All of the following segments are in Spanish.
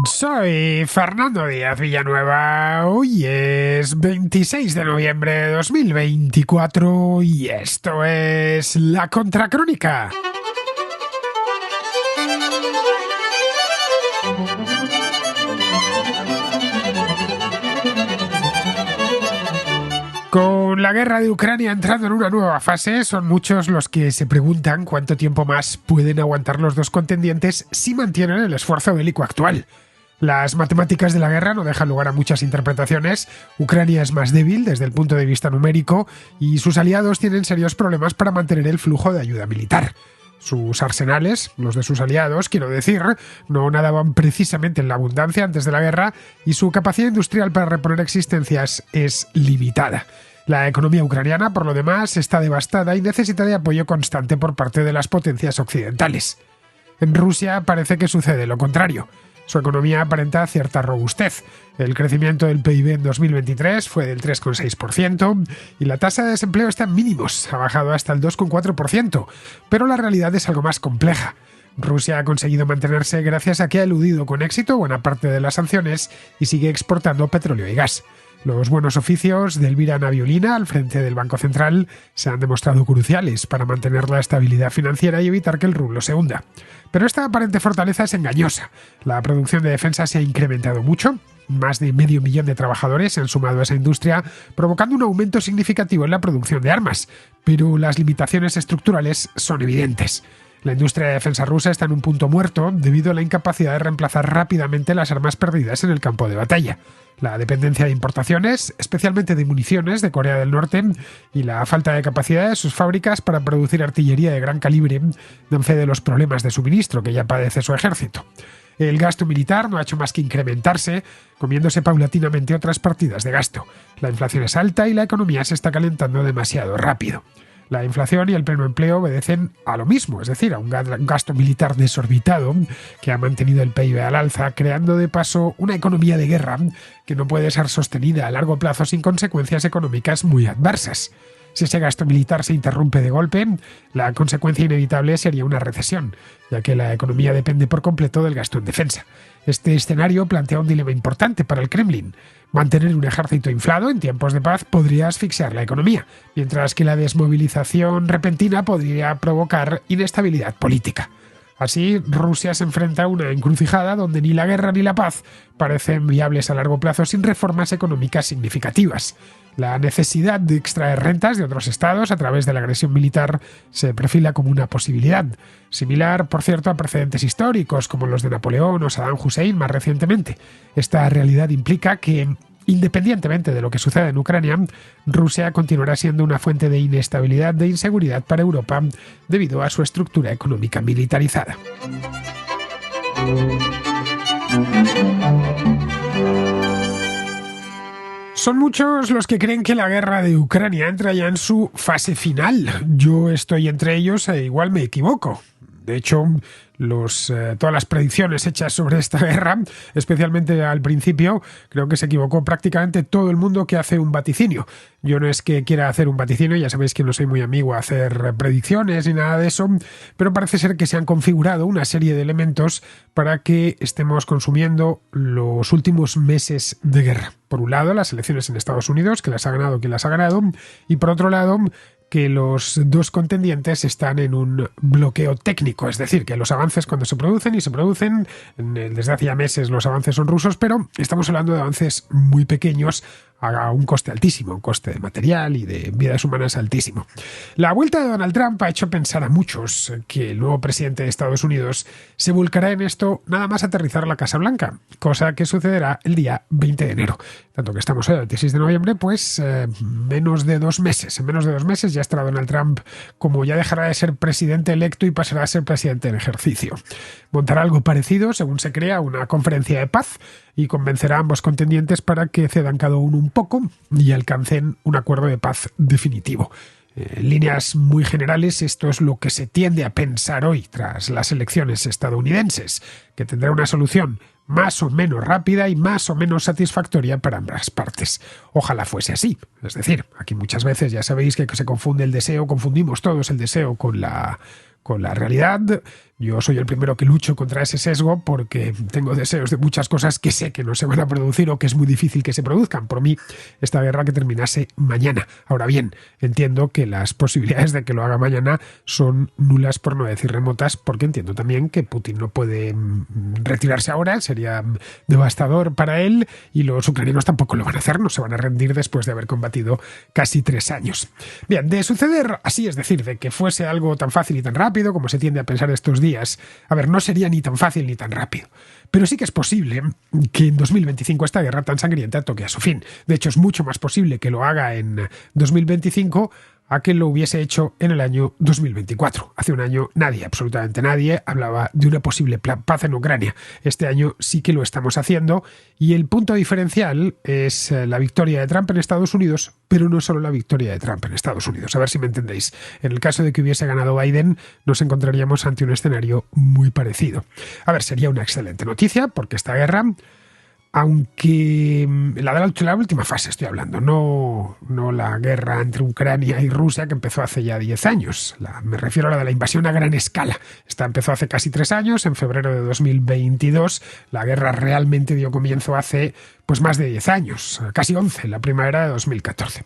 Soy Fernando Díaz Villanueva. Hoy es 26 de noviembre de 2024 y esto es La Contracrónica. Con la guerra de Ucrania entrando en una nueva fase, son muchos los que se preguntan cuánto tiempo más pueden aguantar los dos contendientes si mantienen el esfuerzo bélico actual. Las matemáticas de la guerra no dejan lugar a muchas interpretaciones. Ucrania es más débil desde el punto de vista numérico y sus aliados tienen serios problemas para mantener el flujo de ayuda militar. Sus arsenales, los de sus aliados, quiero decir, no nadaban precisamente en la abundancia antes de la guerra y su capacidad industrial para reponer existencias es limitada. La economía ucraniana, por lo demás, está devastada y necesita de apoyo constante por parte de las potencias occidentales. En Rusia parece que sucede lo contrario. Su economía aparenta cierta robustez. El crecimiento del PIB en 2023 fue del 3,6% y la tasa de desempleo está en mínimos, ha bajado hasta el 2,4%, pero la realidad es algo más compleja. Rusia ha conseguido mantenerse gracias a que ha eludido con éxito buena parte de las sanciones y sigue exportando petróleo y gas. Los buenos oficios de Elvira Nabiulina al frente del Banco Central se han demostrado cruciales para mantener la estabilidad financiera y evitar que el rublo se hunda. Pero esta aparente fortaleza es engañosa. La producción de defensa se ha incrementado mucho. Más de 500.000 de trabajadores se han sumado a esa industria, provocando un aumento significativo en la producción de armas. Pero las limitaciones estructurales son evidentes. La industria de defensa rusa está en un punto muerto debido a la incapacidad de reemplazar rápidamente las armas perdidas en el campo de batalla. La dependencia de importaciones, especialmente de municiones de Corea del Norte, y la falta de capacidad de sus fábricas para producir artillería de gran calibre dan fe de los problemas de suministro que ya padece su ejército. El gasto militar no ha hecho más que incrementarse, comiéndose paulatinamente otras partidas de gasto. La inflación es alta y la economía se está calentando demasiado rápido. La inflación y el pleno empleo obedecen a lo mismo, es decir, a un gasto militar desorbitado que ha mantenido el PIB al alza, creando de paso una economía de guerra que no puede ser sostenida a largo plazo sin consecuencias económicas muy adversas. Si ese gasto militar se interrumpe de golpe, la consecuencia inevitable sería una recesión, ya que la economía depende por completo del gasto en defensa. Este escenario plantea un dilema importante para el Kremlin. Mantener un ejército inflado en tiempos de paz podría asfixiar la economía, mientras que la desmovilización repentina podría provocar inestabilidad política. Así, Rusia se enfrenta a una encrucijada donde ni la guerra ni la paz parecen viables a largo plazo sin reformas económicas significativas. La necesidad de extraer rentas de otros estados a través de la agresión militar se perfila como una posibilidad, similar, por cierto, a precedentes históricos como los de Napoleón o Saddam Hussein más recientemente. Esta realidad implica que, independientemente de lo que suceda en Ucrania, Rusia continuará siendo una fuente de inestabilidad e inseguridad para Europa debido a su estructura económica militarizada. Son muchos los que creen que la guerra de Ucrania entra ya en su fase final. Yo estoy entre ellos e igual me equivoco. De hecho, todas las predicciones hechas sobre esta guerra, especialmente al principio, creo que se equivocó prácticamente todo el mundo que hace un vaticinio. Yo no es que quiera hacer un vaticinio, ya sabéis que no soy muy amigo a hacer predicciones ni nada de eso, pero parece ser que se han configurado una serie de elementos para que estemos consumiendo los últimos meses de guerra. Por un lado, las elecciones en Estados Unidos, que las ha ganado quien las ha ganado, y por otro lado, que los dos contendientes están en un bloqueo técnico, es decir, que los avances cuando se producen desde hace ya meses los avances son rusos, pero estamos hablando de avances muy pequeños a un coste altísimo, un coste de material y de vidas humanas altísimo. La vuelta de Donald Trump ha hecho pensar a muchos que el nuevo presidente de Estados Unidos se volcará en esto nada más aterrizar la Casa Blanca, cosa que sucederá el día 20 de enero. Tanto que estamos hoy, el 26 de noviembre, pues en menos de 2 meses ya estará Donald Trump, como ya dejará de ser presidente electo y pasará a ser presidente en ejercicio. Montará algo parecido, según se crea, una conferencia de paz y convencerá a ambos contendientes para que cedan cada uno un poco y alcancen un acuerdo de paz definitivo. En líneas muy generales, esto es lo que se tiende a pensar hoy tras las elecciones estadounidenses, que tendrá una solución más o menos rápida y más o menos satisfactoria para ambas partes. Ojalá fuese así. Es decir, aquí muchas veces ya sabéis que se confunde el deseo, confundimos todos el deseo con la realidad. Yo soy el primero que lucho contra ese sesgo porque tengo deseos de muchas cosas que sé que no se van a producir o que es muy difícil que se produzcan. Por mí, esta guerra que terminase mañana. Ahora bien, entiendo que las posibilidades de que lo haga mañana son nulas, por no decir remotas, porque entiendo también que Putin no puede retirarse ahora, sería devastador para él, y los ucranianos tampoco lo van a hacer, no se van a rendir después de haber combatido casi 3 años. Bien, de suceder así, es decir, de que fuese algo tan fácil y tan rápido como se tiende a pensar estos días, a ver, no sería ni tan fácil ni tan rápido. Pero sí que es posible que en 2025 esta guerra tan sangrienta toque a su fin. De hecho, es mucho más posible que lo haga en 2025 a que lo hubiese hecho en el año 2024. Hace un año nadie, absolutamente nadie, hablaba de una posible paz en Ucrania. Este año sí que lo estamos haciendo, y el punto diferencial es la victoria de Trump en Estados Unidos, pero no solo la victoria de Trump en Estados Unidos. A ver si me entendéis. En el caso de que hubiese ganado Biden, nos encontraríamos ante un escenario muy parecido. A ver, sería una excelente noticia, porque esta guerra, aunque la última fase estoy hablando, no la guerra entre Ucrania y Rusia, que empezó hace ya 10 años. Me refiero a la de la invasión a gran escala. Esta empezó hace casi 3 años, en febrero de 2022. La guerra realmente dio comienzo hace pues más de 10 años, casi 11, la primavera de 2014,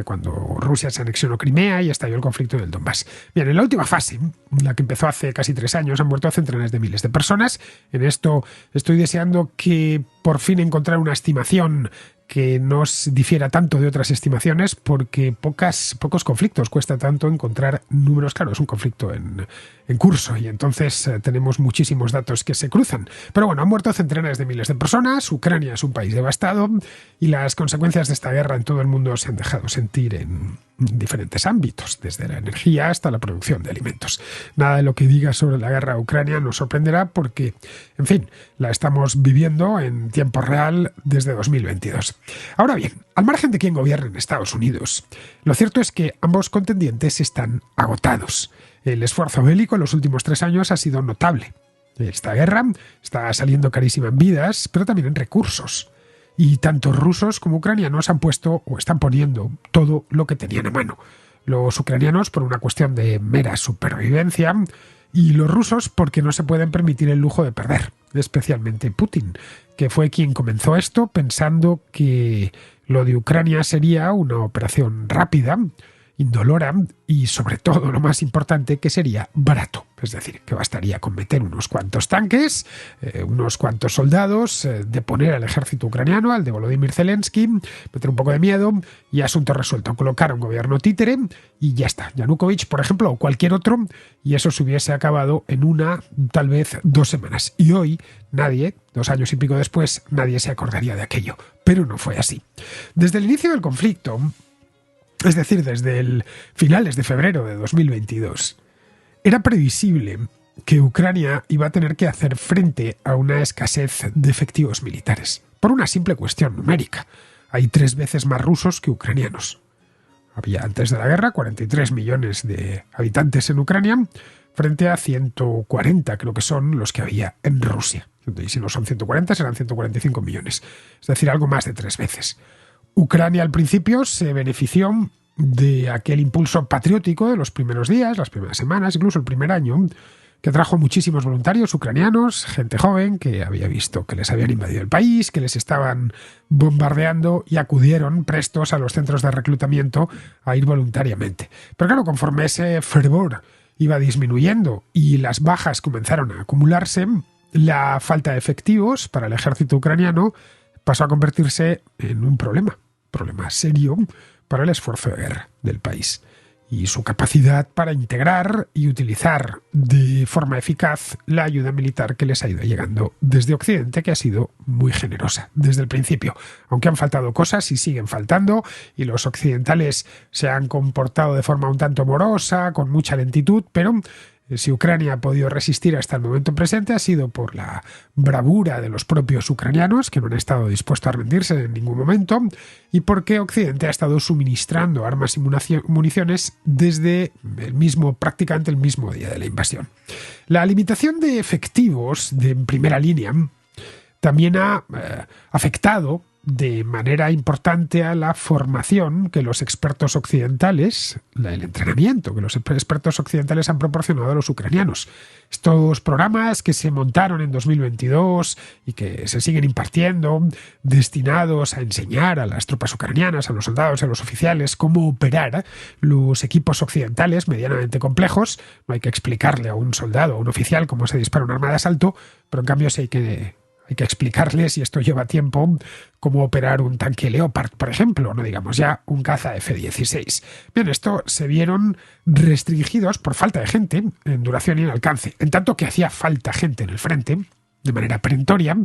cuando Rusia se anexionó Crimea y estalló el conflicto del Donbass. Bien, en la última fase, la que empezó hace casi 3 años, han muerto centenares de miles de personas. En esto estoy deseando que por fin encontrar una estimación que no difiera tanto de otras estimaciones, porque pocos conflictos cuesta tanto encontrar números. Claro, es un conflicto en curso, y entonces tenemos muchísimos datos que se cruzan. Pero bueno, han muerto centenares de miles de personas. Ucrania es un país devastado, y las consecuencias de esta guerra en todo el mundo se han dejado sentir en diferentes ámbitos, desde la energía hasta la producción de alimentos. Nada de lo que diga sobre la guerra a Ucrania nos sorprenderá, porque, en fin, la estamos viviendo en tiempo real desde 2022. Ahora bien, al margen de quién gobierna en Estados Unidos, lo cierto es que ambos contendientes están agotados. El esfuerzo bélico en los últimos 3 años ha sido notable. Esta guerra está saliendo carísima en vidas, pero también en recursos. Y tanto rusos como ucranianos han puesto o están poniendo todo lo que tenían a mano. Los ucranianos por una cuestión de mera supervivencia, y los rusos porque no se pueden permitir el lujo de perder, especialmente Putin, que fue quien comenzó esto pensando que lo de Ucrania sería una operación rápida, indolora y, sobre todo, lo más importante, que sería barato. Es decir, que bastaría con meter unos cuantos tanques, unos cuantos soldados, deponer al ejército ucraniano, al de Volodymyr Zelensky, meter un poco de miedo y asunto resuelto. Colocar un gobierno títere y ya está. Yanukovych, por ejemplo, o cualquier otro, y eso se hubiese acabado en tal vez 2 semanas. Y hoy nadie, 2 años y pico después, nadie se acordaría de aquello. Pero no fue así. Desde el inicio del conflicto, es decir, desde finales de febrero de 2022, era previsible que Ucrania iba a tener que hacer frente a una escasez de efectivos militares, por una simple cuestión numérica. Hay 3 veces más rusos que ucranianos. Había antes de la guerra 43 millones de habitantes en Ucrania, frente a 140, creo que son los que había en Rusia. Y si no son 140, serán 145 millones. Es decir, algo más de 3 veces. Ucrania al principio se benefició de aquel impulso patriótico de los primeros días, las primeras semanas, incluso el primer año, que trajo muchísimos voluntarios ucranianos, gente joven que había visto que les habían invadido el país, que les estaban bombardeando, y acudieron prestos a los centros de reclutamiento a ir voluntariamente. Pero claro, conforme ese fervor iba disminuyendo y las bajas comenzaron a acumularse, la falta de efectivos para el ejército ucraniano pasó a convertirse en un problema serio para el esfuerzo de guerra del país y su capacidad para integrar y utilizar de forma eficaz la ayuda militar que les ha ido llegando desde Occidente, que ha sido muy generosa desde el principio. Aunque han faltado cosas y siguen faltando, y los occidentales se han comportado de forma un tanto morosa, con mucha lentitud, pero si Ucrania ha podido resistir hasta el momento presente ha sido por la bravura de los propios ucranianos, que no han estado dispuestos a rendirse en ningún momento, y porque Occidente ha estado suministrando armas y municiones desde prácticamente el mismo día de la invasión. La limitación de efectivos de primera línea también ha afectado de manera importante a la formación que los expertos occidentales, el entrenamiento que los expertos occidentales han proporcionado a los ucranianos. Estos programas que se montaron en 2022 y que se siguen impartiendo, destinados a enseñar a las tropas ucranianas, a los soldados, a los oficiales, cómo operar los equipos occidentales medianamente complejos. No hay que explicarle a un soldado, a un oficial, cómo se dispara un arma de asalto, pero en cambio sí hay que explicarles, y esto lleva tiempo, cómo operar un tanque Leopard, por ejemplo, no digamos ya un caza F-16. Bien, esto se vieron restringidos por falta de gente en duración y en alcance. En tanto que hacía falta gente en el frente, de manera perentoria,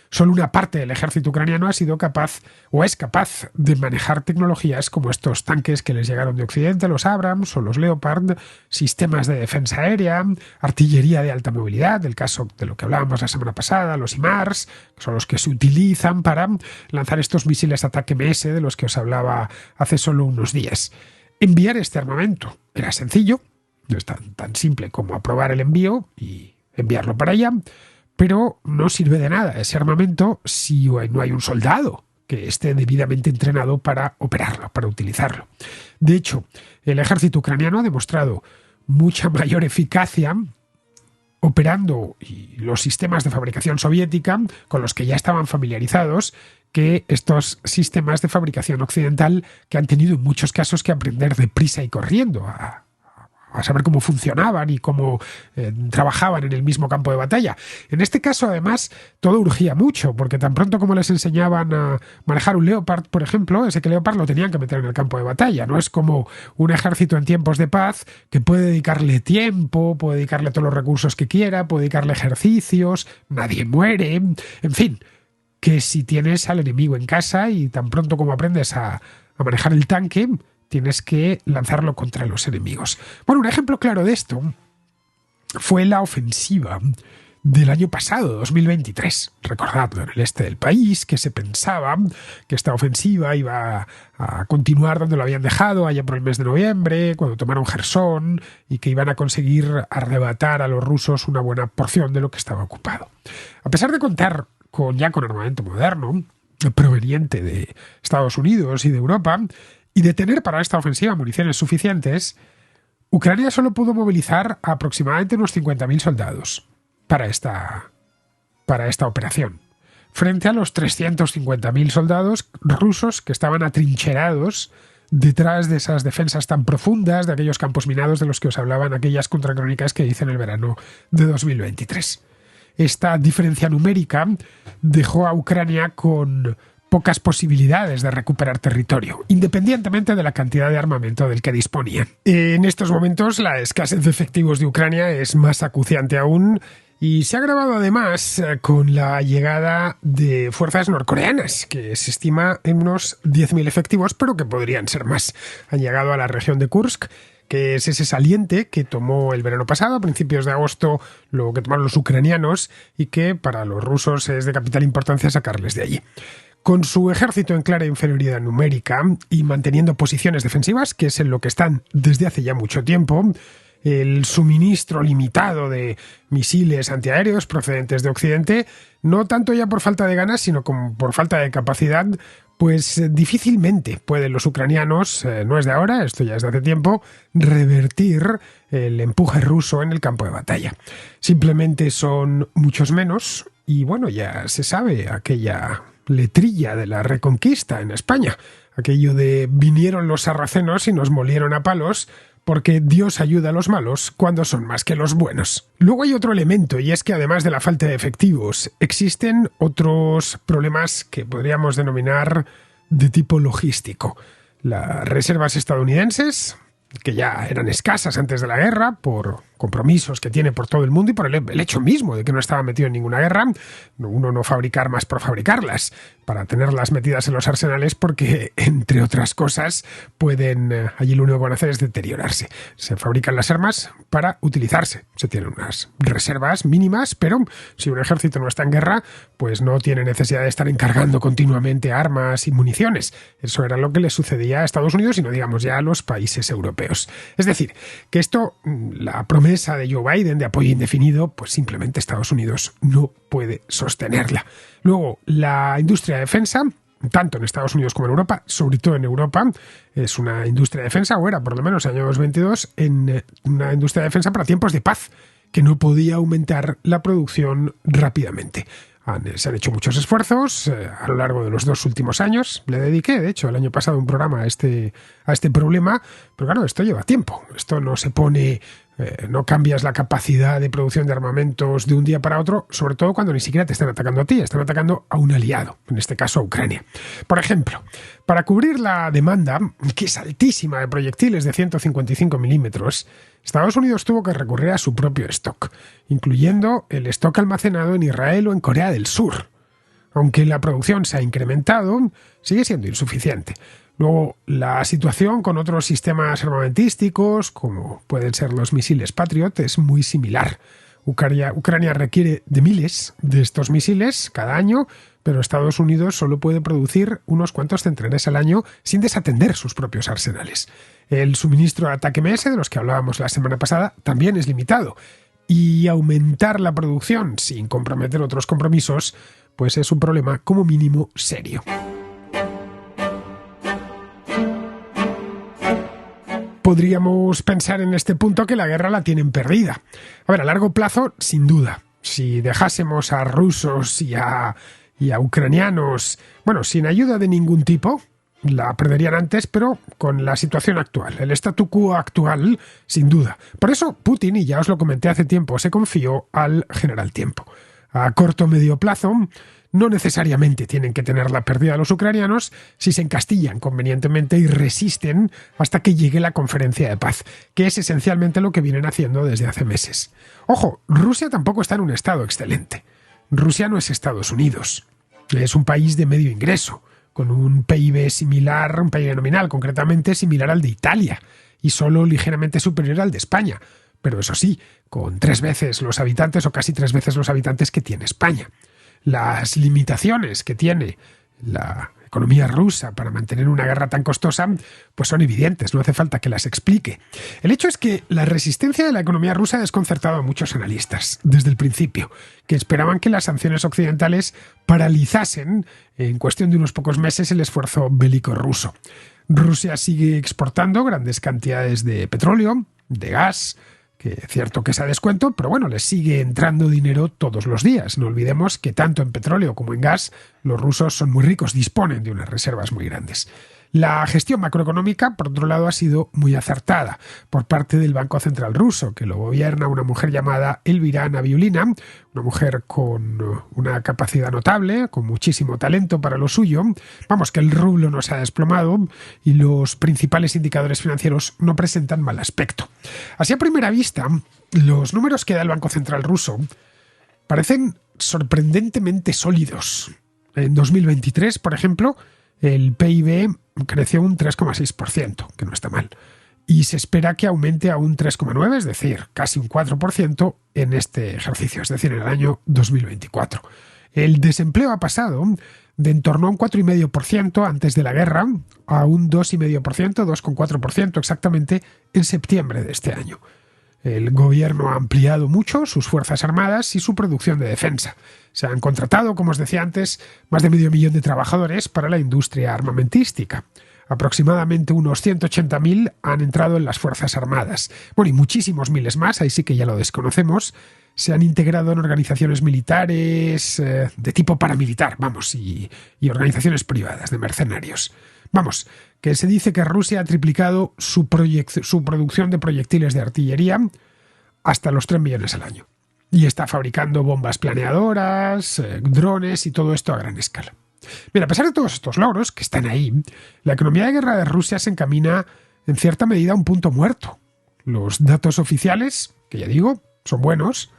solo una parte del ejército ucraniano ha sido capaz o es capaz de manejar tecnologías como estos tanques que les llegaron de Occidente, los Abrams o los Leopard, sistemas de defensa aérea, artillería de alta movilidad, el caso de lo que hablábamos la semana pasada, los HIMARS, que son los que se utilizan para lanzar estos misiles ataque MS de los que os hablaba hace solo unos días. Enviar este armamento era sencillo, no es tan simple como aprobar el envío y enviarlo para allá, pero no sirve de nada ese armamento si no hay un soldado que esté debidamente entrenado para operarlo, para utilizarlo. De hecho, el ejército ucraniano ha demostrado mucha mayor eficacia operando los sistemas de fabricación soviética con los que ya estaban familiarizados que estos sistemas de fabricación occidental que han tenido en muchos casos que aprender deprisa y corriendo a saber cómo funcionaban y cómo trabajaban en el mismo campo de batalla. En este caso, además, todo urgía mucho, porque tan pronto como les enseñaban a manejar un Leopard, por ejemplo, ese que Leopard lo tenían que meter en el campo de batalla. No es como un ejército en tiempos de paz que puede dedicarle tiempo, puede dedicarle todos los recursos que quiera, puede dedicarle ejercicios, nadie muere, en fin, que si tienes al enemigo en casa y tan pronto como aprendes a manejar el tanque, tienes que lanzarlo contra los enemigos. Bueno, un ejemplo claro de esto fue la ofensiva del año pasado, 2023. Recordadlo, en el este del país, que se pensaba que esta ofensiva iba a continuar donde lo habían dejado allá por el mes de noviembre, cuando tomaron Jersón, y que iban a conseguir arrebatar a los rusos una buena porción de lo que estaba ocupado. A pesar de contar con armamento moderno, proveniente de Estados Unidos y de Europa, y de tener para esta ofensiva municiones suficientes, Ucrania solo pudo movilizar a aproximadamente unos 50.000 soldados para esta operación, frente a los 350.000 soldados rusos que estaban atrincherados detrás de esas defensas tan profundas, de aquellos campos minados de los que os hablaban aquellas contracrónicas que hice en el verano de 2023. Esta diferencia numérica dejó a Ucrania con pocas posibilidades de recuperar territorio, independientemente de la cantidad de armamento del que disponían. En estos momentos la escasez de efectivos de Ucrania es más acuciante aún y se ha agravado además con la llegada de fuerzas norcoreanas, que se estima en unos 10.000 efectivos, pero que podrían ser más. Han llegado a la región de Kursk, que es ese saliente que tomó el verano pasado, a principios de agosto, lo que tomaron los ucranianos y que para los rusos es de capital importancia sacarles de allí. Con su ejército en clara inferioridad numérica y manteniendo posiciones defensivas, que es en lo que están desde hace ya mucho tiempo, el suministro limitado de misiles antiaéreos procedentes de Occidente, no tanto ya por falta de ganas, sino como por falta de capacidad, pues difícilmente pueden los ucranianos, no es de ahora, esto ya es de hace tiempo, revertir el empuje ruso en el campo de batalla. Simplemente son muchos menos y bueno, ya se sabe aquella letrilla de la Reconquista en España, aquello de vinieron los sarracenos y nos molieron a palos, porque Dios ayuda a los malos cuando son más que los buenos. Luego hay otro elemento, y es que además de la falta de efectivos, existen otros problemas que podríamos denominar de tipo logístico. Las reservas estadounidenses, que ya eran escasas antes de la guerra, por compromisos que tiene por todo el mundo y por el hecho mismo de que no estaba metido en ninguna guerra, uno no fabrica armas por fabricarlas, para tenerlas metidas en los arsenales porque, entre otras cosas, allí lo único que van a hacer es deteriorarse. Se fabrican las armas para utilizarse. Se tienen unas reservas mínimas, pero si un ejército no está en guerra, pues no tiene necesidad de estar encargando continuamente armas y municiones. Eso era lo que le sucedía a Estados Unidos y no digamos ya a los países europeos. Es decir, que la promesa de Joe Biden de apoyo indefinido, pues simplemente Estados Unidos no puede sostenerla. Luego, la industria de defensa tanto en Estados Unidos como en Europa, sobre todo en Europa. Es una industria de defensa, o era por lo menos en el año 2022, en una industria de defensa para tiempos de paz, que no podía aumentar la producción rápidamente. Se han hecho muchos esfuerzos a lo largo de los 2 últimos años. Le dediqué, de hecho, el año pasado un programa a este problema, pero claro, esto lleva tiempo. Esto no se pone, no cambias la capacidad de producción de armamentos de un día para otro, sobre todo cuando ni siquiera te están atacando a ti, están atacando a un aliado, en este caso a Ucrania. Por ejemplo, para cubrir la demanda, que es altísima, de proyectiles de 155 milímetros, Estados Unidos tuvo que recurrir a su propio stock, incluyendo el stock almacenado en Israel o en Corea del Sur. Aunque la producción se ha incrementado, sigue siendo insuficiente. Luego, la situación con otros sistemas armamentísticos, como pueden ser los misiles Patriot, es muy similar. Ucrania requiere de miles de estos misiles cada año, pero Estados Unidos solo puede producir unos cuantos centenares al año sin desatender sus propios arsenales. El suministro de ATACMS, de los que hablábamos la semana pasada, también es limitado. Y aumentar la producción sin comprometer otros compromisos, pues es un problema como mínimo serio. Podríamos pensar en este punto que la guerra la tienen perdida. A ver, a largo plazo, sin duda. Si dejásemos a rusos y a ucranianos, bueno, sin ayuda de ningún tipo, la perderían antes, pero con la situación actual, el statu quo actual, sin duda. Por eso Putin, y ya os lo comenté hace tiempo, se confió al general tiempo. A corto o medio plazo, no necesariamente tienen que tener la pérdida los ucranianos si se encastillan convenientemente y resisten hasta que llegue la conferencia de paz, que es esencialmente lo que vienen haciendo desde hace meses. Ojo, Rusia tampoco está en un estado excelente. Rusia no es Estados Unidos. Es un país de medio ingreso, con un PIB similar, un PIB nominal concretamente similar al de Italia, y solo ligeramente superior al de España. Pero eso sí, con 3 veces los habitantes o casi 3 veces los habitantes que tiene España. Las limitaciones que tiene la economía rusa para mantener una guerra tan costosa, pues son evidentes, no hace falta que las explique. El hecho es que la resistencia de la economía rusa ha desconcertado a muchos analistas desde el principio, que esperaban que las sanciones occidentales paralizasen en cuestión de unos pocos meses el esfuerzo bélico ruso. Rusia sigue exportando grandes cantidades de petróleo, de gas, que es cierto que es a descuento, pero bueno, les sigue entrando dinero todos los días. No olvidemos que tanto en petróleo como en gas los rusos son muy ricos, disponen de unas reservas muy grandes. La gestión macroeconómica, por otro lado, ha sido muy acertada por parte del Banco Central ruso, que lo gobierna una mujer llamada Elvira Nabiulina, una mujer con una capacidad notable, con muchísimo talento para lo suyo. Vamos, que el rublo no se ha desplomado y los principales indicadores financieros no presentan mal aspecto. Así a primera vista, los números que da el Banco Central ruso parecen sorprendentemente sólidos. En 2023, por ejemplo, el PIB creció un 3,6%, que no está mal. Y se espera que aumente a un 3,9%, es decir, casi un 4% en este ejercicio, es decir, en el año 2024. El desempleo ha pasado de en torno a un 4,5% antes de la guerra a un 2,5%, 2,4% exactamente en septiembre de este año. El gobierno ha ampliado mucho sus fuerzas armadas y su producción de defensa. Se han contratado, como os decía antes, más de 500.000 de trabajadores para la industria armamentística. Aproximadamente unos 180.000 han entrado en las fuerzas armadas. Bueno, y muchísimos miles más, ahí sí que ya lo desconocemos, se han integrado en organizaciones militares de tipo paramilitar, vamos, y organizaciones privadas de mercenarios. Vamos, que se dice que Rusia ha triplicado su producción de proyectiles de artillería hasta los 3 millones al año. Y está fabricando bombas planeadoras, drones y todo esto a gran escala. Bien, a pesar de todos estos logros que están ahí, la economía de guerra de Rusia se encamina en cierta medida a un punto muerto. Los datos oficiales, que ya digo, son buenos,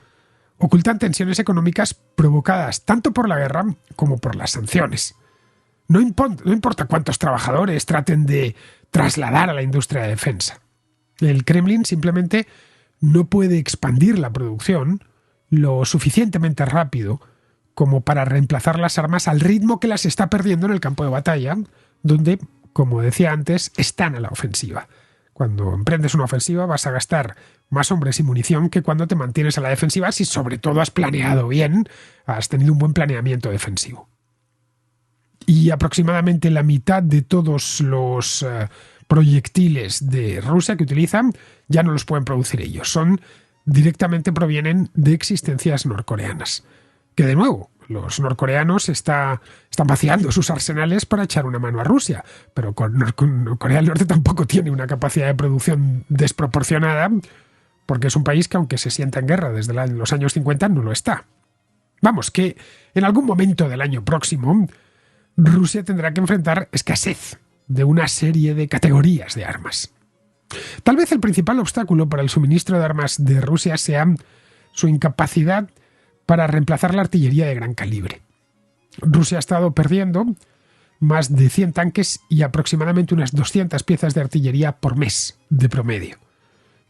ocultan tensiones económicas provocadas tanto por la guerra como por las sanciones. No importa cuántos trabajadores traten de trasladar a la industria de defensa. El Kremlin simplemente no puede expandir la producción lo suficientemente rápido como para reemplazar las armas al ritmo que las está perdiendo en el campo de batalla, donde, como decía antes, están a la ofensiva. Cuando emprendes una ofensiva vas a gastar más hombres y munición que cuando te mantienes a la defensiva si sobre todo has planeado bien, has tenido un buen planeamiento defensivo. Y aproximadamente la mitad de todos los proyectiles de Rusia que utilizan ya no los pueden producir ellos. Directamente provienen de existencias norcoreanas. Que de nuevo, los norcoreanos están vaciando sus arsenales para echar una mano a Rusia, pero Corea del Norte tampoco tiene una capacidad de producción desproporcionada, porque es un país que, aunque se sienta en guerra desde los años 50, no lo está. Vamos, que en algún momento del año próximo Rusia tendrá que enfrentar escasez de una serie de categorías de armas. Tal vez el principal obstáculo para el suministro de armas de Rusia sea su incapacidad para reemplazar la artillería de gran calibre. Rusia ha estado perdiendo más de 100 tanques y aproximadamente unas 200 piezas de artillería por mes, de promedio.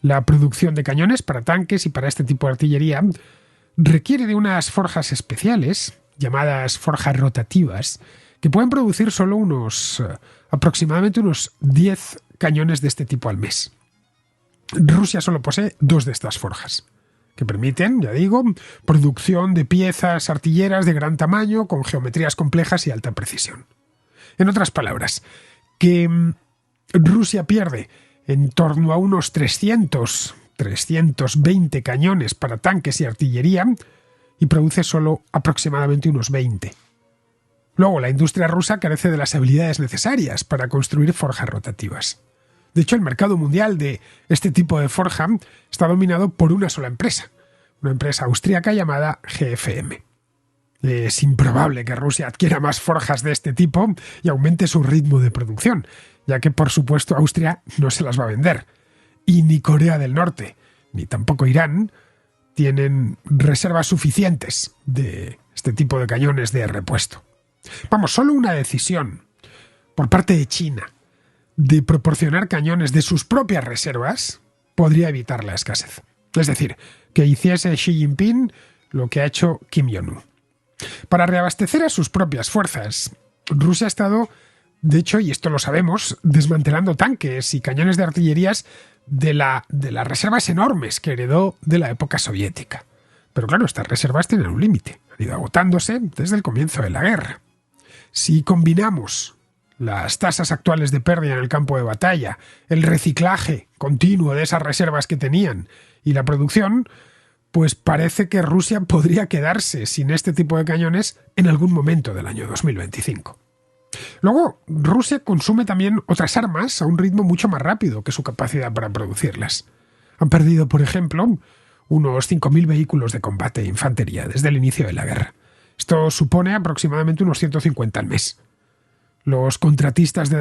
La producción de cañones para tanques y para este tipo de artillería requiere de unas forjas especiales, llamadas forjas rotativas, que pueden producir solo aproximadamente unos 10 cañones de este tipo al mes. Rusia solo posee 2 de estas forjas, que permiten, ya digo, producción de piezas artilleras de gran tamaño, con geometrías complejas y alta precisión. En otras palabras, que Rusia pierde en torno a unos 320 cañones para tanques y artillería y produce solo aproximadamente unos 20. Luego, la industria rusa carece de las habilidades necesarias para construir forjas rotativas. De hecho, el mercado mundial de este tipo de forja está dominado por una sola empresa, una empresa austríaca llamada GFM. Es improbable que Rusia adquiera más forjas de este tipo y aumente su ritmo de producción, ya que, por supuesto, Austria no se las va a vender. Y ni Corea del Norte, ni tampoco Irán, tienen reservas suficientes de este tipo de cañones de repuesto. Vamos, solo una decisión por parte de China de proporcionar cañones de sus propias reservas podría evitar la escasez. Es decir, que hiciese Xi Jinping lo que ha hecho Kim Jong-un. Para reabastecer a sus propias fuerzas, Rusia ha estado, de hecho, y esto lo sabemos, desmantelando tanques y cañones de artillerías de las reservas enormes que heredó de la época soviética. Pero claro, estas reservas tienen un límite, han ido agotándose desde el comienzo de la guerra. Si combinamos las tasas actuales de pérdida en el campo de batalla, el reciclaje continuo de esas reservas que tenían y la producción, pues parece que Rusia podría quedarse sin este tipo de cañones en algún momento del año 2025. Luego, Rusia consume también otras armas a un ritmo mucho más rápido que su capacidad para producirlas. Han perdido, por ejemplo, unos 5.000 vehículos de combate e infantería desde el inicio de la guerra. Esto supone aproximadamente unos 150 al mes. Los contratistas de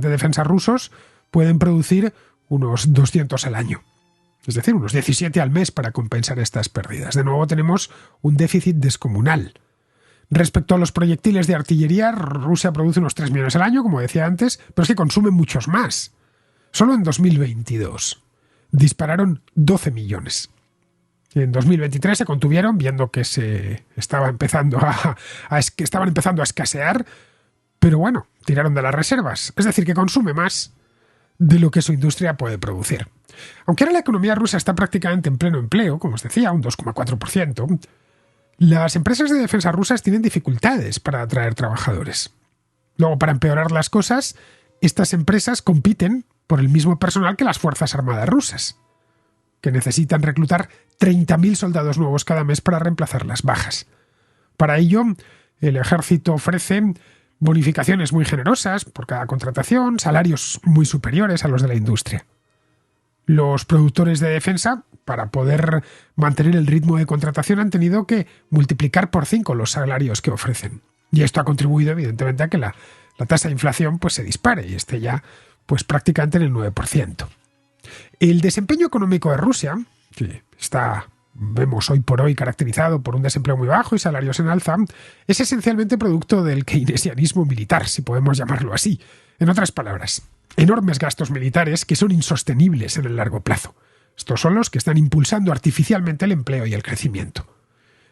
defensa rusos pueden producir unos 200 al año. Es decir, unos 17 al mes para compensar estas pérdidas. De nuevo tenemos un déficit descomunal. Respecto a los proyectiles de artillería, Rusia produce unos 3 millones al año, como decía antes, pero es que consume muchos más. Solo en 2022 dispararon 12 millones. En 2023 se contuvieron, viendo que estaban empezando a escasear, pero bueno, tiraron de las reservas. Es decir, que consume más de lo que su industria puede producir. Aunque ahora la economía rusa está prácticamente en pleno empleo, como os decía, un 2,4%, las empresas de defensa rusas tienen dificultades para atraer trabajadores. Luego, para empeorar las cosas, estas empresas compiten por el mismo personal que las Fuerzas Armadas rusas, que necesitan reclutar 30.000 soldados nuevos cada mes para reemplazar las bajas. Para ello, el ejército ofrece bonificaciones muy generosas por cada contratación, salarios muy superiores a los de la industria. Los productores de defensa, para poder mantener el ritmo de contratación, han tenido que multiplicar por 5 los salarios que ofrecen. Y esto ha contribuido, evidentemente, a que la tasa de inflación pues, se dispare y esté ya pues, prácticamente en el 9%. El desempeño económico de Rusia, que vemos hoy por hoy caracterizado por un desempleo muy bajo y salarios en alza, es esencialmente producto del keynesianismo militar, si podemos llamarlo así. En otras palabras, enormes gastos militares que son insostenibles en el largo plazo. Estos son los que están impulsando artificialmente el empleo y el crecimiento.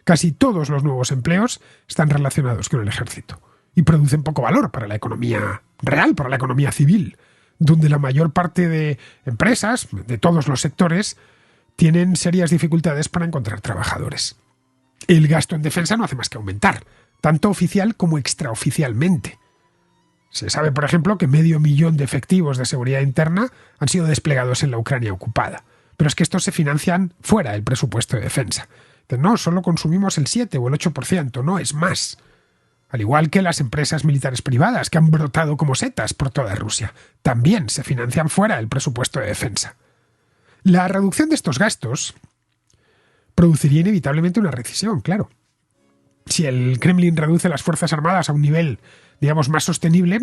Casi todos los nuevos empleos están relacionados con el ejército y producen poco valor para la economía real, para la economía civil, donde la mayor parte de empresas, de todos los sectores, tienen serias dificultades para encontrar trabajadores. El gasto en defensa no hace más que aumentar, tanto oficial como extraoficialmente. Se sabe, por ejemplo, que 500.000 de efectivos de seguridad interna han sido desplegados en la Ucrania ocupada. Pero es que estos se financian fuera del presupuesto de defensa. No, solo consumimos el 7 o el 8%, no es más. Al igual que las empresas militares privadas que han brotado como setas por toda Rusia, también se financian fuera del presupuesto de defensa. La reducción de estos gastos produciría inevitablemente una recesión, claro. Si el Kremlin reduce las Fuerzas Armadas a un nivel, digamos, más sostenible,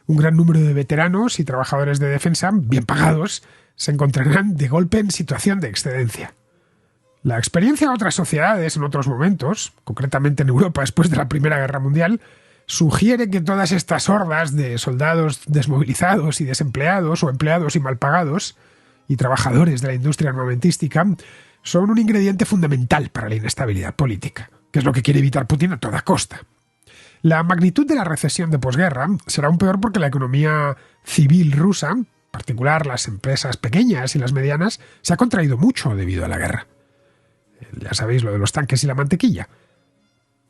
un gran número de veteranos y trabajadores de defensa, bien pagados, se encontrarán de golpe en situación de excedencia. La experiencia de otras sociedades en otros momentos, concretamente en Europa después de la Primera Guerra Mundial, sugiere que todas estas hordas de soldados desmovilizados y desempleados o empleados y mal pagados y trabajadores de la industria armamentística son un ingrediente fundamental para la inestabilidad política, que es lo que quiere evitar Putin a toda costa. La magnitud de la recesión de posguerra será aún peor porque la economía civil rusa, en particular las empresas pequeñas y las medianas, se ha contraído mucho debido a la guerra. Ya sabéis lo de los tanques y la mantequilla.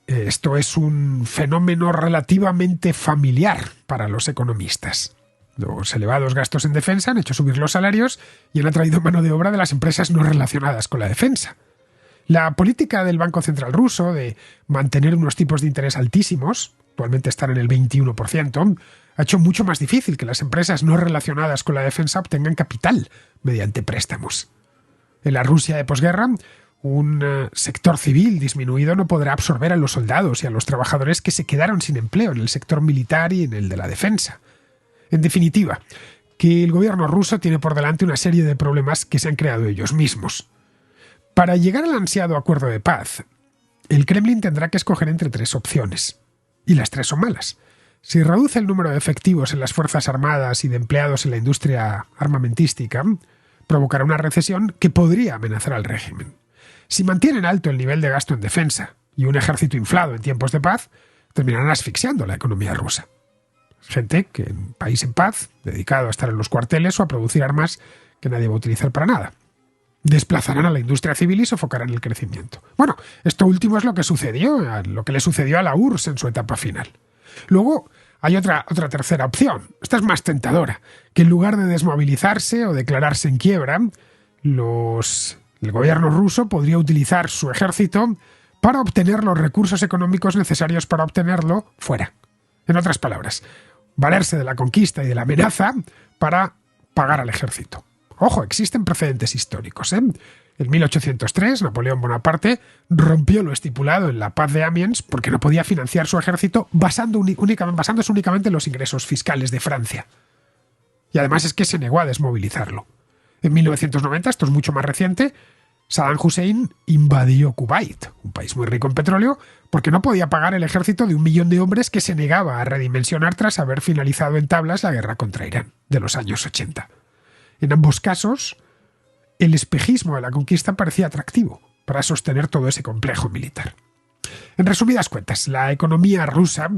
Esto es un fenómeno relativamente familiar para los economistas. Los elevados gastos en defensa han hecho subir los salarios y han atraído mano de obra de las empresas no relacionadas con la defensa. La política del Banco Central ruso de mantener unos tipos de interés altísimos, actualmente están en el 21%, ha hecho mucho más difícil que las empresas no relacionadas con la defensa obtengan capital mediante préstamos. En la Rusia de posguerra, un sector civil disminuido no podrá absorber a los soldados y a los trabajadores que se quedaron sin empleo en el sector militar y en el de la defensa. En definitiva, que el gobierno ruso tiene por delante una serie de problemas que se han creado ellos mismos. Para llegar al ansiado acuerdo de paz, el Kremlin tendrá que escoger entre 3 opciones. Y las 3 son malas. Si reduce el número de efectivos en las Fuerzas Armadas y de empleados en la industria armamentística, provocará una recesión que podría amenazar al régimen. Si mantienen alto el nivel de gasto en defensa y un ejército inflado en tiempos de paz, terminarán asfixiando la economía rusa. Gente que en país en paz, dedicado a estar en los cuarteles o a producir armas que nadie va a utilizar para nada. Desplazarán a la industria civil y sofocarán el crecimiento. Bueno, esto último es lo que le sucedió a la URSS en su etapa final. Luego hay otra tercera opción. Esta es más tentadora, que en lugar de desmovilizarse o declararse en quiebra, el gobierno ruso podría utilizar su ejército para obtener los recursos económicos necesarios para obtenerlo fuera. En otras palabras, valerse de la conquista y de la amenaza para pagar al ejército. Ojo, existen precedentes históricos. En 1803, Napoleón Bonaparte rompió lo estipulado en la Paz de Amiens porque no podía financiar su ejército basándose únicamente en los ingresos fiscales de Francia. Y además es que se negó a desmovilizarlo. En 1990, esto es mucho más reciente, Saddam Hussein invadió Kuwait, un país muy rico en petróleo, porque no podía pagar el ejército de 1 millón de hombres que se negaba a redimensionar tras haber finalizado en tablas la guerra contra Irán de los años 80. En ambos casos, el espejismo de la conquista parecía atractivo para sostener todo ese complejo militar. En resumidas cuentas, la economía rusa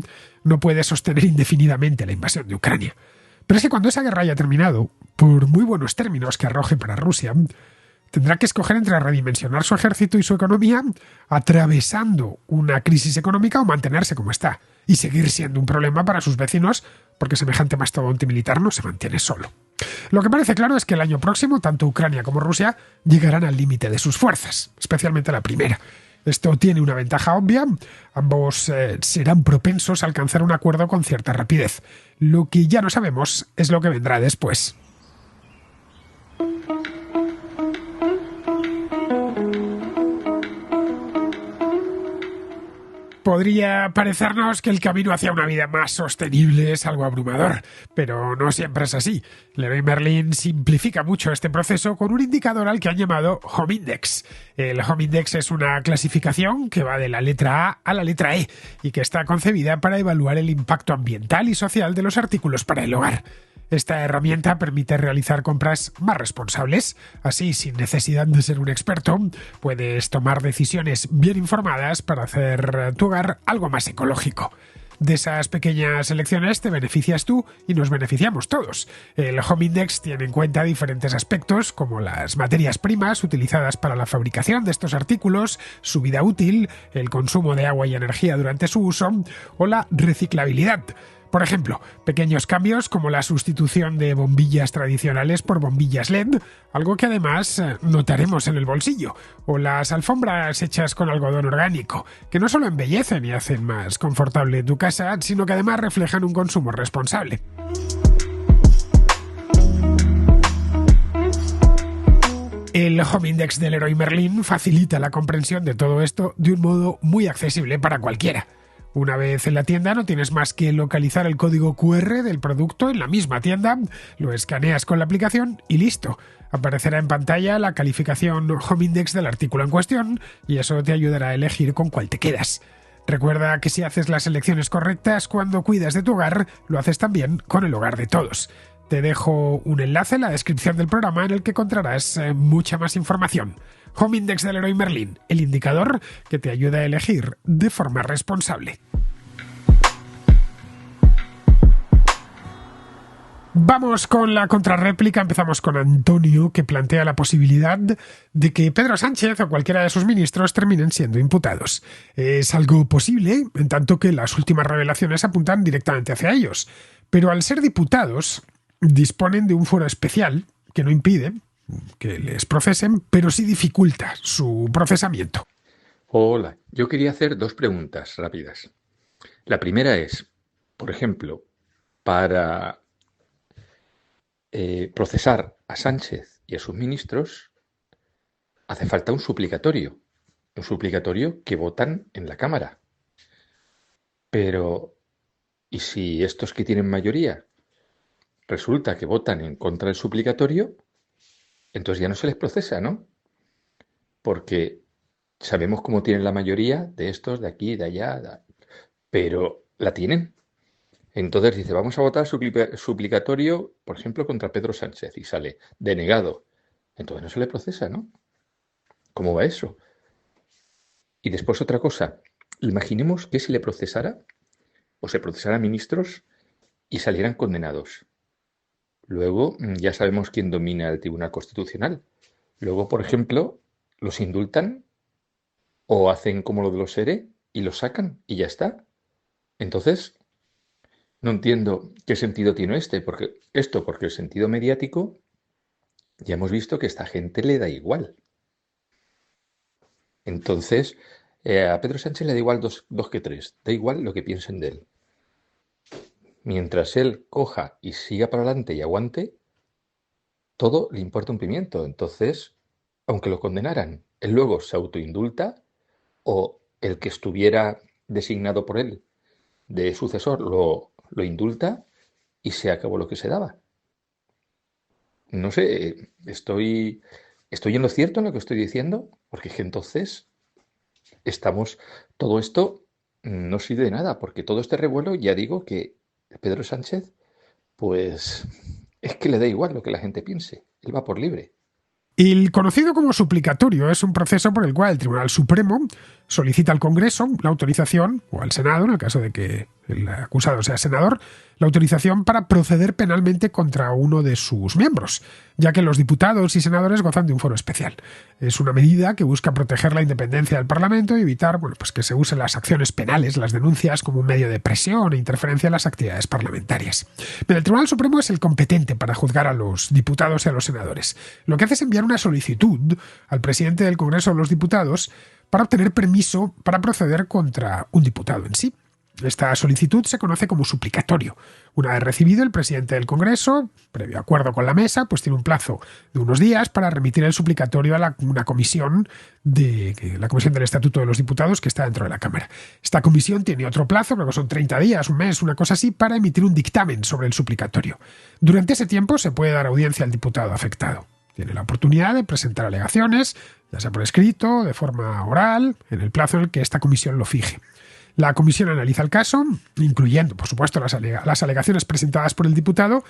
no puede sostener indefinidamente la invasión de Ucrania. Pero es que cuando esa guerra haya terminado, por muy buenos términos que arroje para Rusia, tendrá que escoger entre redimensionar su ejército y su economía, atravesando una crisis económica o mantenerse como está, y seguir siendo un problema para sus vecinos, porque semejante mastodonte militar no se mantiene solo. Lo que parece claro es que el año próximo, tanto Ucrania como Rusia llegarán al límite de sus fuerzas, especialmente la primera. Esto tiene una ventaja obvia, ambos serán propensos a alcanzar un acuerdo con cierta rapidez. Lo que ya no sabemos es lo que vendrá después. Podría parecernos que el camino hacia una vida más sostenible es algo abrumador, pero no siempre es así. Leroy Merlin simplifica mucho este proceso con un indicador al que han llamado Home Index. El Home Index es una clasificación que va de la letra A a la letra E y que está concebida para evaluar el impacto ambiental y social de los artículos para el hogar. Esta herramienta permite realizar compras más responsables. Así, sin necesidad de ser un experto, puedes tomar decisiones bien informadas para hacer tu hogar algo más ecológico. De esas pequeñas elecciones te beneficias tú y nos beneficiamos todos. El Home Index tiene en cuenta diferentes aspectos como las materias primas utilizadas para la fabricación de estos artículos, su vida útil, el consumo de agua y energía durante su uso o la reciclabilidad. Por ejemplo, pequeños cambios como la sustitución de bombillas tradicionales por bombillas LED, algo que además notaremos en el bolsillo, o las alfombras hechas con algodón orgánico, que no solo embellecen y hacen más confortable tu casa, sino que además reflejan un consumo responsable. El Home Index del Leroy Merlin facilita la comprensión de todo esto de un modo muy accesible para cualquiera. Una vez en la tienda no tienes más que localizar el código QR del producto en la misma tienda, lo escaneas con la aplicación y listo. Aparecerá en pantalla la calificación Home Index del artículo en cuestión y eso te ayudará a elegir con cuál te quedas. Recuerda que si haces las elecciones correctas cuando cuidas de tu hogar, lo haces también con el hogar de todos. Te dejo un enlace en la descripción del programa en el que encontrarás mucha más información. Home Index del Leroy Merlin, el indicador que te ayuda a elegir de forma responsable. Vamos con la contrarréplica. Empezamos con Antonio, que plantea la posibilidad de que Pedro Sánchez o cualquiera de sus ministros terminen siendo imputados. Es algo posible, en tanto que las últimas revelaciones apuntan directamente hacia ellos. Pero al ser diputados, disponen de un fuero especial que no impide que les procesen, pero sí dificulta su procesamiento. Hola, yo quería hacer 2 preguntas rápidas. La primera es, por ejemplo, para procesar a Sánchez y a sus ministros hace falta un suplicatorio que votan en la Cámara. Pero, ¿y si estos que tienen mayoría resulta que votan en contra del suplicatorio? Entonces ya no se les procesa, ¿no? Porque sabemos cómo tienen la mayoría de estos, de aquí, de allá, pero la tienen. Entonces dice, vamos a votar suplicatorio, por ejemplo, contra Pedro Sánchez, y sale denegado. Entonces no se le procesa, ¿no? ¿Cómo va eso? Y después otra cosa, imaginemos que si le procesara, o se procesara a ministros y salieran condenados. Luego ya sabemos quién domina el Tribunal Constitucional. Luego, por ejemplo, los indultan o hacen como lo de los ERE y los sacan y ya está. Entonces, no entiendo qué sentido tiene porque el sentido mediático ya hemos visto que a esta gente le da igual. Entonces, a Pedro Sánchez le da igual dos que tres, da igual lo que piensen de él. Mientras él coja y siga para adelante y aguante, todo le importa un pimiento. Entonces, aunque lo condenaran, él luego se autoindulta o el que estuviera designado por él de sucesor lo indulta y se acabó lo que se daba. No sé, estoy en lo cierto en lo que estoy diciendo, porque es que entonces todo esto no sirve de nada, porque todo este revuelo, ya digo que Pedro Sánchez, pues es que le da igual lo que la gente piense, él va por libre. El conocido como suplicatorio es un proceso por el cual el Tribunal Supremo solicita al Congreso la autorización, o al Senado, en el caso de que el acusado sea senador, la autorización para proceder penalmente contra uno de sus miembros, ya que los diputados y senadores gozan de un foro especial. Es una medida que busca proteger la independencia del Parlamento y evitar pues que se usen las acciones penales, las denuncias, como un medio de presión e interferencia en las actividades parlamentarias. Pero el Tribunal Supremo es el competente para juzgar a los diputados y a los senadores. Lo que hace es enviar una solicitud al presidente del Congreso de los Diputados para obtener permiso para proceder contra un diputado en sí. Esta solicitud se conoce como suplicatorio. Una vez recibido, el presidente del Congreso, previo acuerdo con la mesa, pues tiene un plazo de unos días para remitir el suplicatorio a una comisión la Comisión del Estatuto de los Diputados, que está dentro de la Cámara. Esta comisión tiene otro plazo, creo que son 30 días, un mes, una cosa así, para emitir un dictamen sobre el suplicatorio. Durante ese tiempo se puede dar audiencia al diputado afectado. Tiene la oportunidad de presentar alegaciones, ya sea por escrito, de forma oral, en el plazo en el que esta comisión lo fije. La comisión analiza el caso, incluyendo, por supuesto, las alegaciones presentadas por el diputado,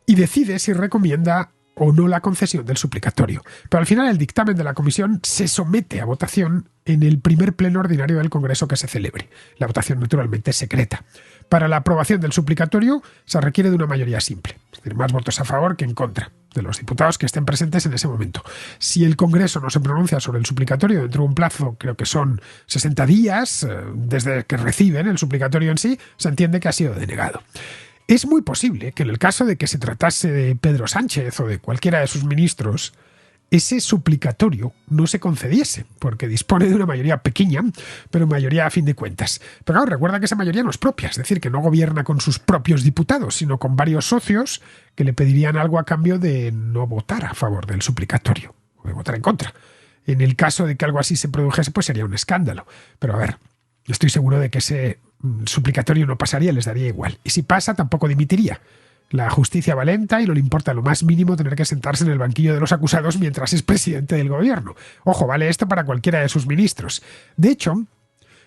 y decide si recomienda o no la concesión del suplicatorio. Pero al final el dictamen de la comisión se somete a votación en el primer pleno ordinario del Congreso que se celebre. La votación naturalmente es secreta. Para la aprobación del suplicatorio se requiere de una mayoría simple, es decir, más votos a favor que en contra de los diputados que estén presentes en ese momento. Si el Congreso no se pronuncia sobre el suplicatorio dentro de un plazo, creo que son 60 días, desde que reciben el suplicatorio en sí, se entiende que ha sido denegado. Es muy posible que en el caso de que se tratase de Pedro Sánchez o de cualquiera de sus ministros, ese suplicatorio no se concediese, porque dispone de una mayoría pequeña, pero mayoría a fin de cuentas. Pero claro, recuerda que esa mayoría no es propia, es decir, que no gobierna con sus propios diputados, sino con varios socios que le pedirían algo a cambio de no votar a favor del suplicatorio, o de votar en contra. En el caso de que algo así se produjese, pues sería un escándalo. Pero a ver, estoy seguro de que ese suplicatorio no pasaría, les daría igual. Y si pasa, tampoco dimitiría. La justicia va lenta y no le importa lo más mínimo tener que sentarse en el banquillo de los acusados mientras es presidente del gobierno. Ojo, vale esto para cualquiera de sus ministros. De hecho,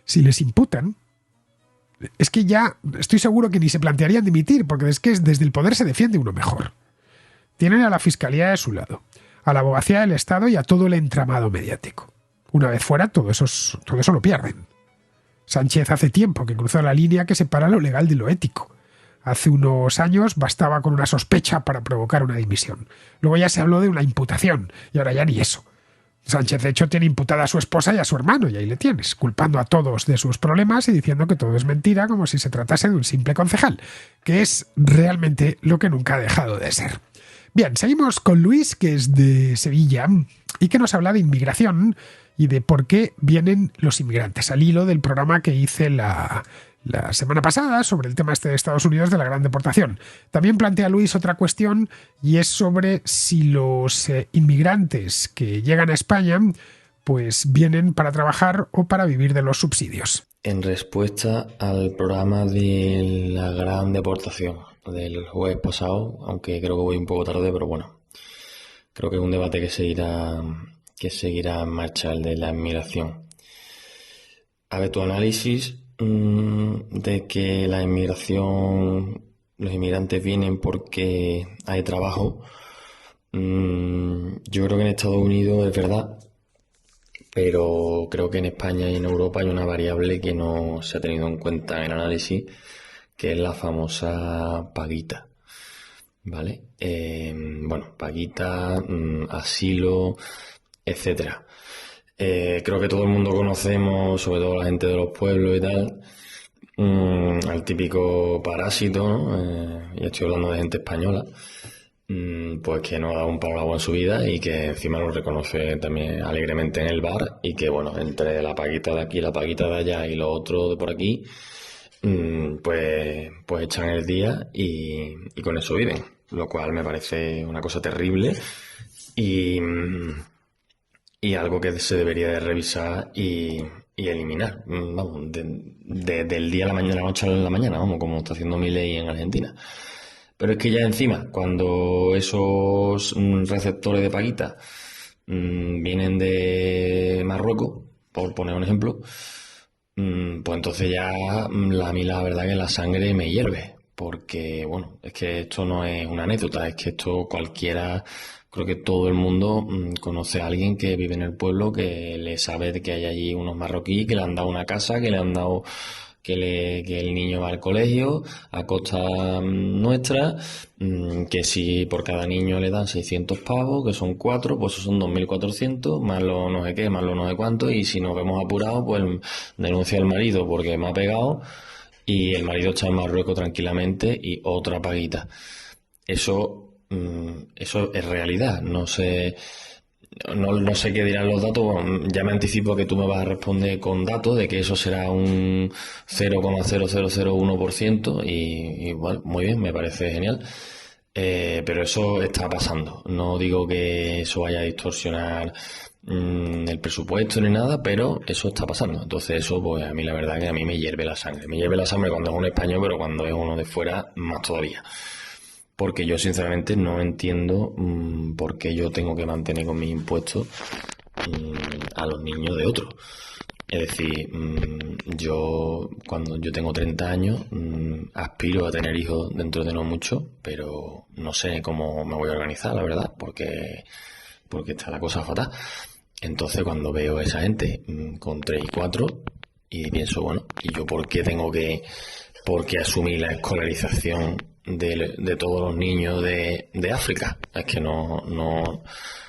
si les imputan, es que ya estoy seguro que ni se plantearían dimitir, porque es que desde el poder se defiende uno mejor. Tienen a la fiscalía de su lado, a la abogacía del Estado y a todo el entramado mediático. Una vez fuera, todo eso lo pierden. Sánchez hace tiempo que cruzó la línea que separa lo legal de lo ético. Hace unos años bastaba con una sospecha para provocar una dimisión. Luego ya se habló de una imputación, y ahora ya ni eso. Sánchez, de hecho, tiene imputada a su esposa y a su hermano, y ahí le tienes, culpando a todos de sus problemas y diciendo que todo es mentira, como si se tratase de un simple concejal, que es realmente lo que nunca ha dejado de ser. Bien, seguimos con Luis, que es de Sevilla, y que nos habla de inmigración y de por qué vienen los inmigrantes, al hilo del programa que hice la semana pasada sobre el tema este de Estados Unidos de la gran deportación. También plantea Luis otra cuestión y es sobre si los inmigrantes que llegan a España pues vienen para trabajar o para vivir de los subsidios. En respuesta al programa de la gran deportación del jueves pasado, aunque creo que voy un poco tarde, pero bueno, creo que es un debate que seguirá en marcha, el de la inmigración. A ver, tu análisis de que la inmigración, los inmigrantes vienen porque hay trabajo, yo creo que en Estados Unidos es verdad, pero creo que en España y en Europa hay una variable que no se ha tenido en cuenta en el análisis, que es la famosa paguita, ¿vale? Bueno, paguita, asilo, etcétera. Creo que todo el mundo conocemos, sobre todo la gente de los pueblos y tal, al típico parásito, ¿no? Y estoy hablando de gente española, pues que no ha dado un palo al agua en su vida y que encima lo reconoce también alegremente en el bar, y que bueno, entre la paguita de aquí, la paguita de allá y lo otro de por aquí, pues echan el día y con eso viven, lo cual me parece una cosa terrible y algo que se debería de revisar y eliminar, vamos, del día a la mañana, de la noche a la mañana, vamos, como está haciendo Milei en Argentina. Pero es que ya encima, cuando esos receptores de paguita vienen de Marruecos, por poner un ejemplo, pues entonces ya a mí la verdad que la sangre me hierve, porque bueno, es que esto no es una anécdota, es que esto cualquiera, creo que todo el mundo conoce a alguien que vive en el pueblo, que le sabe de que hay allí unos marroquíes que le han dado una casa, que le han dado que el niño va al colegio a costa nuestra, que si por cada niño le dan 600 pavos, que son 4, pues eso son 2.400, más lo no sé qué, más lo no sé cuánto, y si nos vemos apurados, pues denuncia al marido porque me ha pegado, y el marido está en Marruecos tranquilamente y otra paguita. Eso es realidad, no sé qué dirán los datos. Bueno, ya me anticipo que tú me vas a responder con datos de que eso será un 0,0001%, y bueno, muy bien, me parece genial. Pero eso está pasando. No digo que eso vaya a distorsionar el presupuesto ni nada, pero eso está pasando. Entonces eso, pues a mí la verdad que a mí me hierve la sangre. Me hierve la sangre cuando es un español, pero cuando es uno de fuera, más todavía. Porque yo sinceramente no entiendo por qué yo tengo que mantener con mis impuestos a los niños de otros. Es decir, yo, cuando yo tengo 30 años, aspiro a tener hijos dentro de no mucho, pero no sé cómo me voy a organizar, la verdad, porque está la cosa fatal. Entonces, cuando veo a esa gente con 3 y 4, y pienso, bueno, ¿y yo por qué tengo que asumir la escolarización de todos los niños de África? Es que no,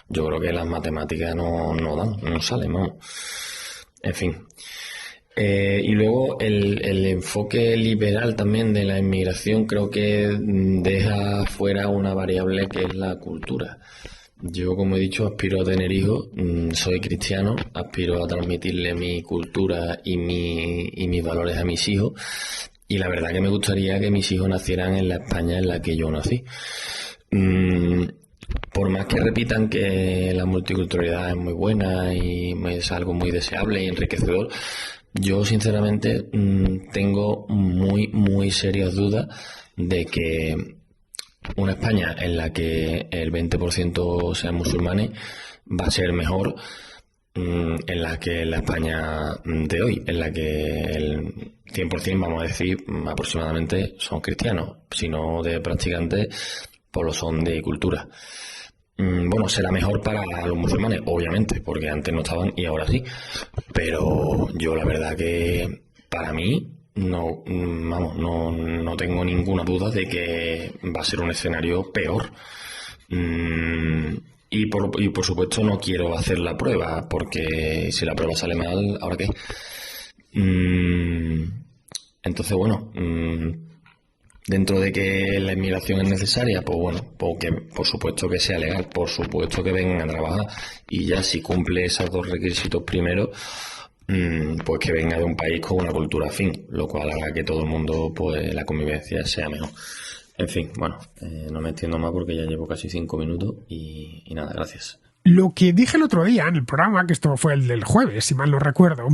yo creo que las matemáticas no salen, vamos. En fin. Y luego el enfoque liberal también de la inmigración creo que deja fuera una variable que es la cultura. Yo, como he dicho, aspiro a tener hijos, soy cristiano, aspiro a transmitirle mi cultura y mis valores a mis hijos, y la verdad que me gustaría que mis hijos nacieran en la España en la que yo nací. Por más que repitan que la multiculturalidad es muy buena y es algo muy deseable y enriquecedor, yo sinceramente tengo muy, muy serias dudas de que una España en la que el 20% sean musulmanes va a ser mejor en la que la España de hoy, en la que el 100%, vamos a decir, aproximadamente son cristianos, si no de practicantes, pues lo son de cultura. Bueno, será mejor para los musulmanes, obviamente, porque antes no estaban y ahora sí, pero yo la verdad que para mí no tengo ninguna duda de que va a ser un escenario peor. Y por supuesto no quiero hacer la prueba, porque si la prueba sale mal, ¿ahora qué? Entonces, bueno, dentro de que la inmigración es necesaria, pues bueno, porque por supuesto que sea legal, por supuesto que vengan a trabajar, y ya si cumple esos 2 requisitos primero, pues que venga de un país con una cultura afín, lo cual hará que todo el mundo, pues la convivencia sea mejor. En fin, bueno, no me extiendo más porque ya llevo casi 5 minutos y nada, gracias. Lo que dije el otro día en el programa, que esto fue el del jueves, si mal no recuerdo,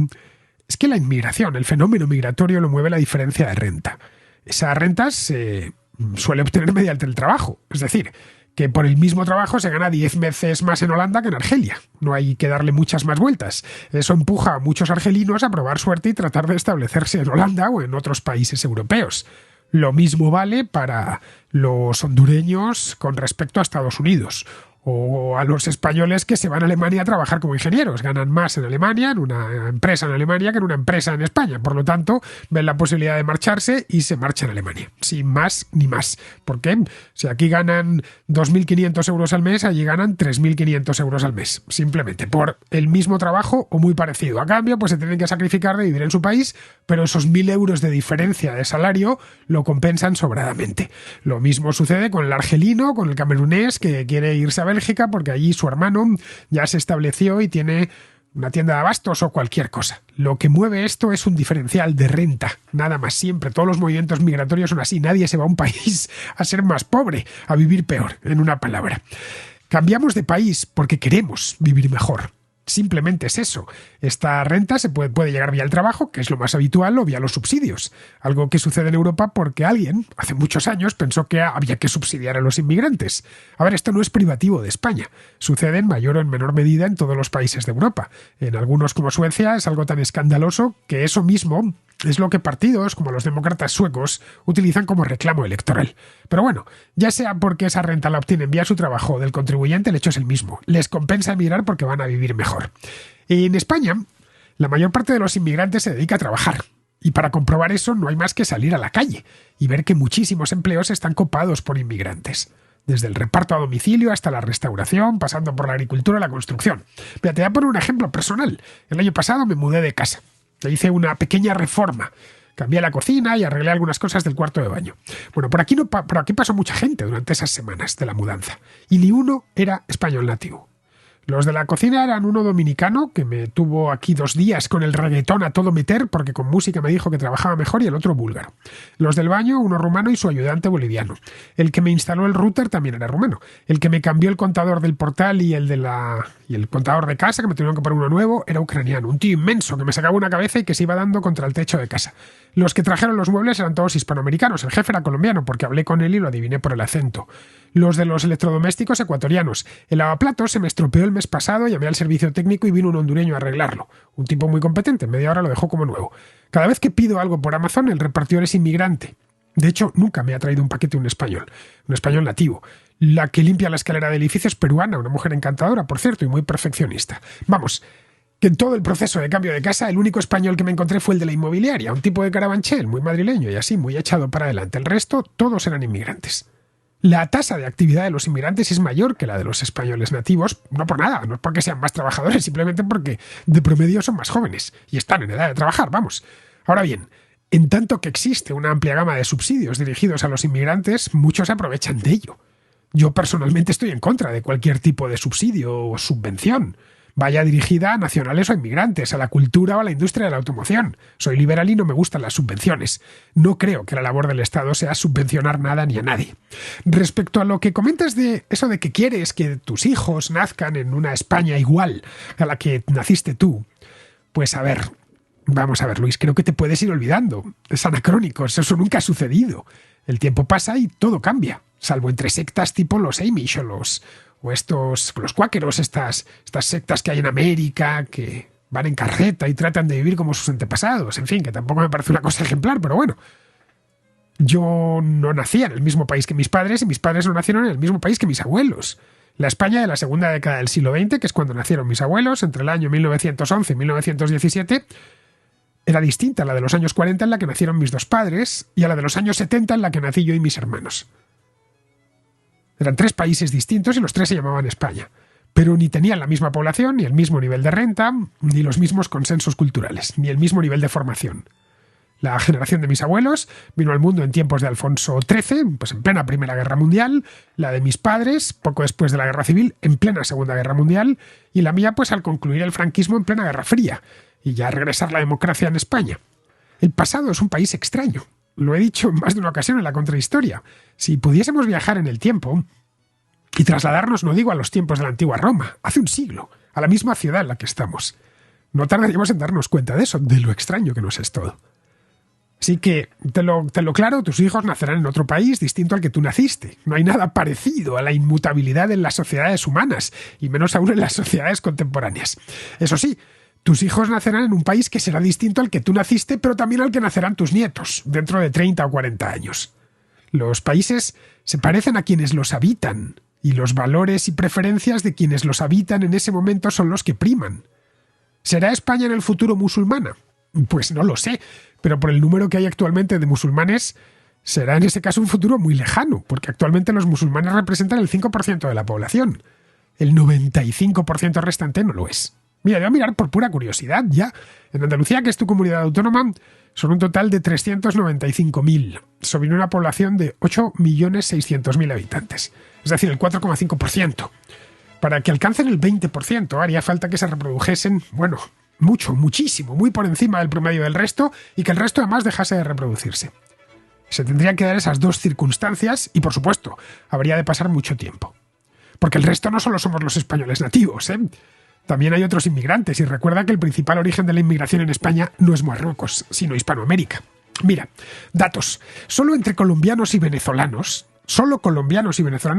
es que la inmigración, el fenómeno migratorio, lo mueve la diferencia de renta. Esa renta se suele obtener mediante el trabajo, es decir, que por el mismo trabajo se gana 10 veces más en Holanda que en Argelia. No hay que darle muchas más vueltas. Eso empuja a muchos argelinos a probar suerte y tratar de establecerse en Holanda o en otros países europeos. Lo mismo vale para los hondureños con respecto a Estados Unidos, o a los españoles que se van a Alemania a trabajar como ingenieros. Ganan más en Alemania, en una empresa en Alemania, que en una empresa en España. Por lo tanto, ven la posibilidad de marcharse y se marchan a Alemania. Sin más ni más. ¿Por qué? Si aquí ganan 2.500 euros al mes, allí ganan 3.500 euros al mes. Simplemente por el mismo trabajo o muy parecido. A cambio, pues se tienen que sacrificar de vivir en su país, pero esos 1.000 euros de diferencia de salario lo compensan sobradamente. Lo mismo sucede con el argelino, con el camerunés que quiere irse a Bélgica porque allí su hermano ya se estableció y tiene una tienda de abastos o cualquier cosa. Lo que mueve esto es un diferencial de renta, nada más. Siempre todos los movimientos migratorios son así. Nadie se va a un país a ser más pobre, a vivir peor, en una palabra. Cambiamos de país porque queremos vivir mejor. Simplemente es eso. Esta renta se puede llegar vía el trabajo, que es lo más habitual, o vía los subsidios. Algo que sucede en Europa porque alguien, hace muchos años, pensó que había que subsidiar a los inmigrantes. A ver, esto no es privativo de España. Sucede en mayor o en menor medida en todos los países de Europa. En algunos, como Suecia, es algo tan escandaloso que eso mismo es lo que partidos como los demócratas suecos utilizan como reclamo electoral. Pero bueno, ya sea porque esa renta la obtienen vía su trabajo o del contribuyente, el hecho es el mismo. Les compensa emigrar porque van a vivir mejor. En España, la mayor parte de los inmigrantes se dedica a trabajar. Y para comprobar eso no hay más que salir a la calle y ver que muchísimos empleos están copados por inmigrantes. Desde el reparto a domicilio hasta la restauración, pasando por la agricultura y la construcción. Mira, te voy a poner un ejemplo personal. El año pasado me mudé de casa. Le hice una pequeña reforma. Cambié la cocina y arreglé algunas cosas del cuarto de baño. Bueno, por aquí pasó mucha gente durante esas semanas de la mudanza. Y ni uno era español nativo. Los de la cocina eran uno dominicano, que me tuvo aquí 2 días con el reggaetón a todo meter, porque con música me dijo que trabajaba mejor, y el otro búlgaro. Los del baño, uno rumano y su ayudante boliviano. El que me instaló el router también era rumano. El que me cambió el contador del portal y el contador de casa, que me tuvieron que poner uno nuevo, era ucraniano. Un tío inmenso que me sacaba una cabeza y que se iba dando contra el techo de casa. Los que trajeron los muebles eran todos hispanoamericanos. El jefe era colombiano, porque hablé con él y lo adiviné por el acento. Los de los electrodomésticos ecuatorianos. El lavaplatos se me estropeó el el mes pasado, llamé al servicio técnico y vino un hondureño a arreglarlo. Un tipo muy competente, en media hora lo dejó como nuevo. Cada vez que pido algo por Amazon, el repartidor es inmigrante. De hecho, nunca me ha traído un paquete un español nativo. La que limpia la escalera del edificio es peruana, una mujer encantadora, por cierto, y muy perfeccionista. Vamos, que en todo el proceso de cambio de casa, el único español que me encontré fue el de la inmobiliaria, un tipo de Carabanchel, muy madrileño y así, muy echado para adelante. El resto, todos eran inmigrantes. La tasa de actividad de los inmigrantes es mayor que la de los españoles nativos, no por nada, no es porque sean más trabajadores, simplemente porque de promedio son más jóvenes y están en edad de trabajar, vamos. Ahora bien, en tanto que existe una amplia gama de subsidios dirigidos a los inmigrantes, muchos se aprovechan de ello. Yo personalmente estoy en contra de cualquier tipo de subsidio o subvención, vaya dirigida a nacionales o inmigrantes, a la cultura o a la industria de la automoción. Soy liberal y no me gustan las subvenciones. No creo que la labor del Estado sea subvencionar nada ni a nadie. Respecto a lo que comentas de eso de que quieres que tus hijos nazcan en una España igual a la que naciste tú, pues a ver, vamos a ver, Luis, creo que te puedes ir olvidando. Es anacrónico, eso nunca ha sucedido. El tiempo pasa y todo cambia, salvo entre sectas tipo los Amish o los cuáqueros, estas sectas que hay en América, que van en carreta y tratan de vivir como sus antepasados. En fin, que tampoco me parece una cosa ejemplar, pero bueno. Yo no nací en el mismo país que mis padres y mis padres no nacieron en el mismo país que mis abuelos. La España de la segunda década del siglo XX, que es cuando nacieron mis abuelos, entre el año 1911 y 1917, era distinta a la de los años 40 en la que nacieron mis dos padres y a la de los años 70 en la que nací yo y mis hermanos. Eran tres países distintos y los tres se llamaban España, pero ni tenían la misma población, ni el mismo nivel de renta, ni los mismos consensos culturales, ni el mismo nivel de formación. La generación de mis abuelos vino al mundo en tiempos de Alfonso XIII, pues en plena Primera Guerra Mundial, la de mis padres, poco después de la Guerra Civil, en plena Segunda Guerra Mundial, y la mía, pues al concluir el franquismo en plena Guerra Fría, y ya regresar la democracia en España. El pasado es un país extraño. Lo he dicho en más de una ocasión en la contrahistoria. Si pudiésemos viajar en el tiempo y trasladarnos, no digo a los tiempos de la antigua Roma, hace un siglo, a la misma ciudad en la que estamos, no tardaríamos en darnos cuenta de eso, de lo extraño que nos es todo. Así que, te lo claro, tus hijos nacerán en otro país distinto al que tú naciste. No hay nada parecido a la inmutabilidad en las sociedades humanas, y menos aún en las sociedades contemporáneas. Eso sí, tus hijos nacerán en un país que será distinto al que tú naciste, pero también al que nacerán tus nietos, dentro de 30 o 40 años. Los países se parecen a quienes los habitan, y los valores y preferencias de quienes los habitan en ese momento son los que priman. ¿Será España en el futuro musulmana? Pues no lo sé, pero por el número que hay actualmente de musulmanes, será en ese caso un futuro muy lejano, porque actualmente los musulmanes representan el 5% de la población. El 95% restante no lo es. Mira, voy a mirar por pura curiosidad ya. En Andalucía, que es tu comunidad autónoma, son un total de 395.000, sobre una población de 8.600.000 habitantes. Es decir, el 4,5%. Para que alcancen el 20%, haría falta que se reprodujesen, bueno, muchísimo, muy por encima del promedio del resto, y que el resto además dejase de reproducirse. Se tendrían que dar esas dos circunstancias y, por supuesto, habría de pasar mucho tiempo. Porque el resto no solo somos los españoles nativos, ¿eh? También hay otros inmigrantes, y recuerda que el principal origen de la inmigración en España no es Marruecos, sino Hispanoamérica. Mira, datos. Solo entre colombianos y venezolanos,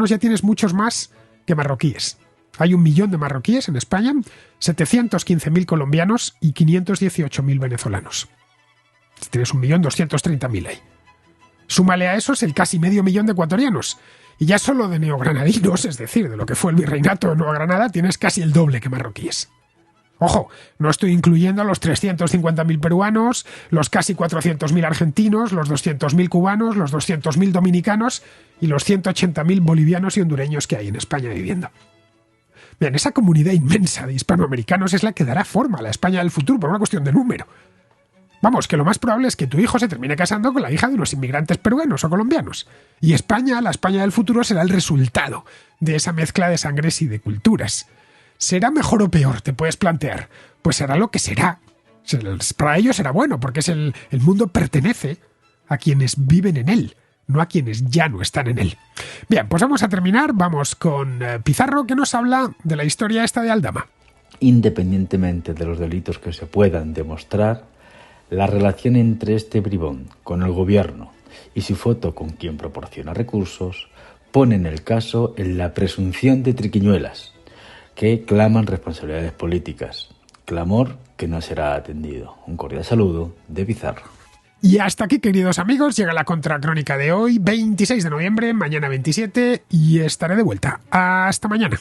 ya tienes muchos más que marroquíes. Hay 1 millón de marroquíes en España, 715.000 colombianos y 518.000 venezolanos. Tienes 1.230.000 ahí. Súmale a esos el casi medio millón de ecuatorianos. Y ya solo de neogranadinos, es decir, de lo que fue el virreinato de Nueva Granada, tienes casi el doble que marroquíes. Ojo, no estoy incluyendo a los 350.000 peruanos, los casi 400.000 argentinos, los 200.000 cubanos, los 200.000 dominicanos y los 180.000 bolivianos y hondureños que hay en España viviendo. Bien, esa comunidad inmensa de hispanoamericanos es la que dará forma a la España del futuro por una cuestión de número. Vamos, que lo más probable es que tu hijo se termine casando con la hija de unos inmigrantes peruanos o colombianos. Y España, la España del futuro, será el resultado de esa mezcla de sangres y de culturas. ¿Será mejor o peor? Te puedes plantear. Pues será lo que será. Para ellos será bueno, porque el mundo pertenece a quienes viven en él, no a quienes ya no están en él. Bien, pues vamos a terminar. Vamos con Pizarro, que nos habla de la historia esta de Aldama. Independientemente de los delitos que se puedan demostrar, la relación entre este bribón con el gobierno y su foto con quien proporciona recursos ponen el caso en la presunción de triquiñuelas. que claman responsabilidades políticas. Clamor que no será atendido. Un cordial saludo de Pizarro. Y hasta aquí, queridos amigos, llega la contracrónica de hoy, 26 de noviembre, mañana 27, y estaré de vuelta. Hasta mañana.